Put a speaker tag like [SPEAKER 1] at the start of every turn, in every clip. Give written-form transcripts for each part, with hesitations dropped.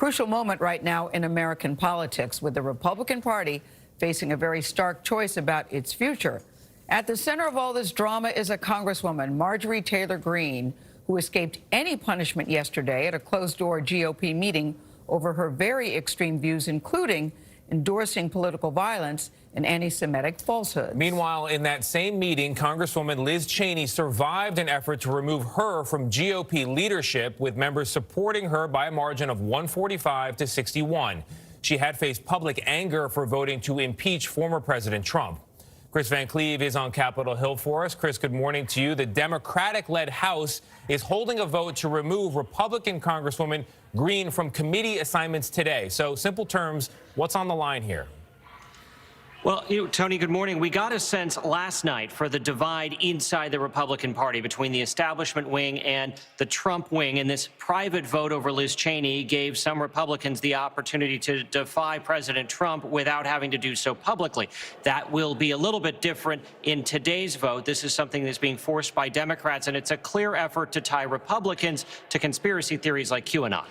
[SPEAKER 1] Crucial moment right now in American politics, with the Republican Party facing a very stark choice about its future. At the center of all this drama is a Congresswoman, Marjorie Taylor Greene, who escaped any punishment yesterday at a closed-door GOP meeting over her very extreme views, including endorsing political violence and anti-Semitic falsehoods.
[SPEAKER 2] Meanwhile, in that same meeting, Congresswoman Liz Cheney survived an effort to remove her from GOP leadership, with members supporting her by a margin of 145 to 61. She had faced public anger for voting to impeach former President Trump. Kris Van Cleave is on Capitol Hill for us. Kris, good morning to you. The Democratic-led House is holding a vote to remove Republican Congresswoman Greene from committee assignments today. So, simple terms, what's on the line here?
[SPEAKER 3] Well, Tony, good morning. We got a sense last night for the divide inside the Republican Party between the establishment wing and the Trump wing. And this private vote over Liz Cheney gave some Republicans the opportunity to defy President Trump without having to do so publicly. That will be a little bit different in today's vote. This is something that's being forced by Democrats, and it's a clear effort to tie Republicans to conspiracy theories like QAnon.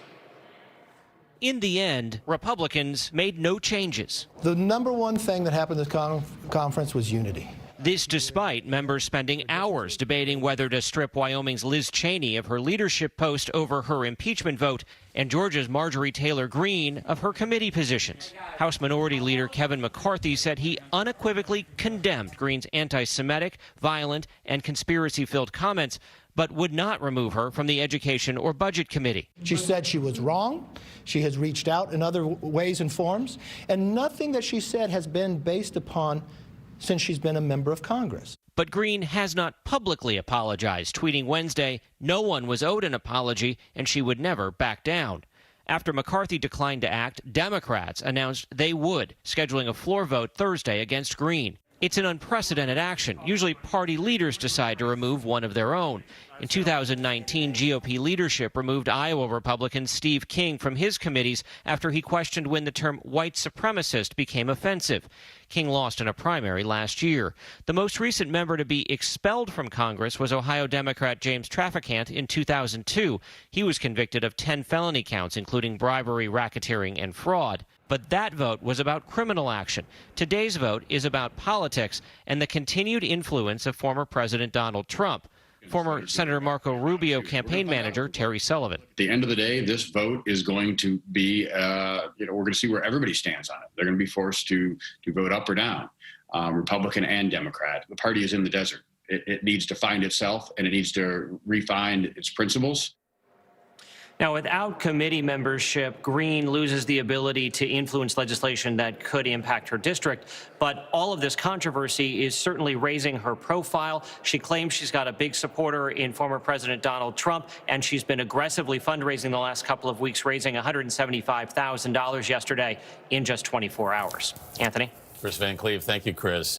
[SPEAKER 3] In the end, Republicans made no changes.
[SPEAKER 4] The number one thing that happened at this conference was unity.
[SPEAKER 3] This despite members spending hours debating whether to strip Wyoming's Liz Cheney of her leadership post over her impeachment vote and Georgia's Marjorie Taylor Greene of her committee positions. House Minority Leader Kevin McCarthy said he unequivocally condemned Greene's anti-Semitic, violent, and conspiracy-filled comments, but would not remove her from the Education or Budget Committee.
[SPEAKER 4] She said she was wrong. She has reached out in other ways and forms, and nothing that she said has been based upon since she's been a member of Congress.
[SPEAKER 3] But Greene has not publicly apologized, tweeting Wednesday, no one was owed an apology and she would never back down. After McCarthy declined to act, Democrats announced they would, scheduling a floor vote Thursday against Greene. It's an unprecedented action. Usually party leaders decide to remove one of their own. In 2019, GOP leadership removed Iowa Republican Steve King from his committees after he questioned when the term white supremacist became offensive. King lost in a primary last year. The most recent member to be expelled from Congress was Ohio Democrat James Traficant in 2002. He was convicted of 10 felony counts, including bribery, racketeering, and fraud. But that vote was about criminal action. Today's vote is about politics and the continued influence of former President Donald Trump. Former Senator Marco Rubio campaign manager Terry Sullivan.
[SPEAKER 5] At the end of the day, this vote is going to be, we're going to see where everybody stands on it. They're going to be forced to vote up or down, Republican and Democrat. The party is in the desert. It needs to find itself, and it needs to refine its principles.
[SPEAKER 3] Now, without committee membership, Greene loses the ability to influence legislation that could impact her district. But all of this controversy is certainly raising her profile. She claims she's got a big supporter in former President Donald Trump, and she's been aggressively fundraising the last couple of weeks, raising $175,000 yesterday in just 24 hours. Anthony?
[SPEAKER 6] Kris Van Cleave, thank you, Kris.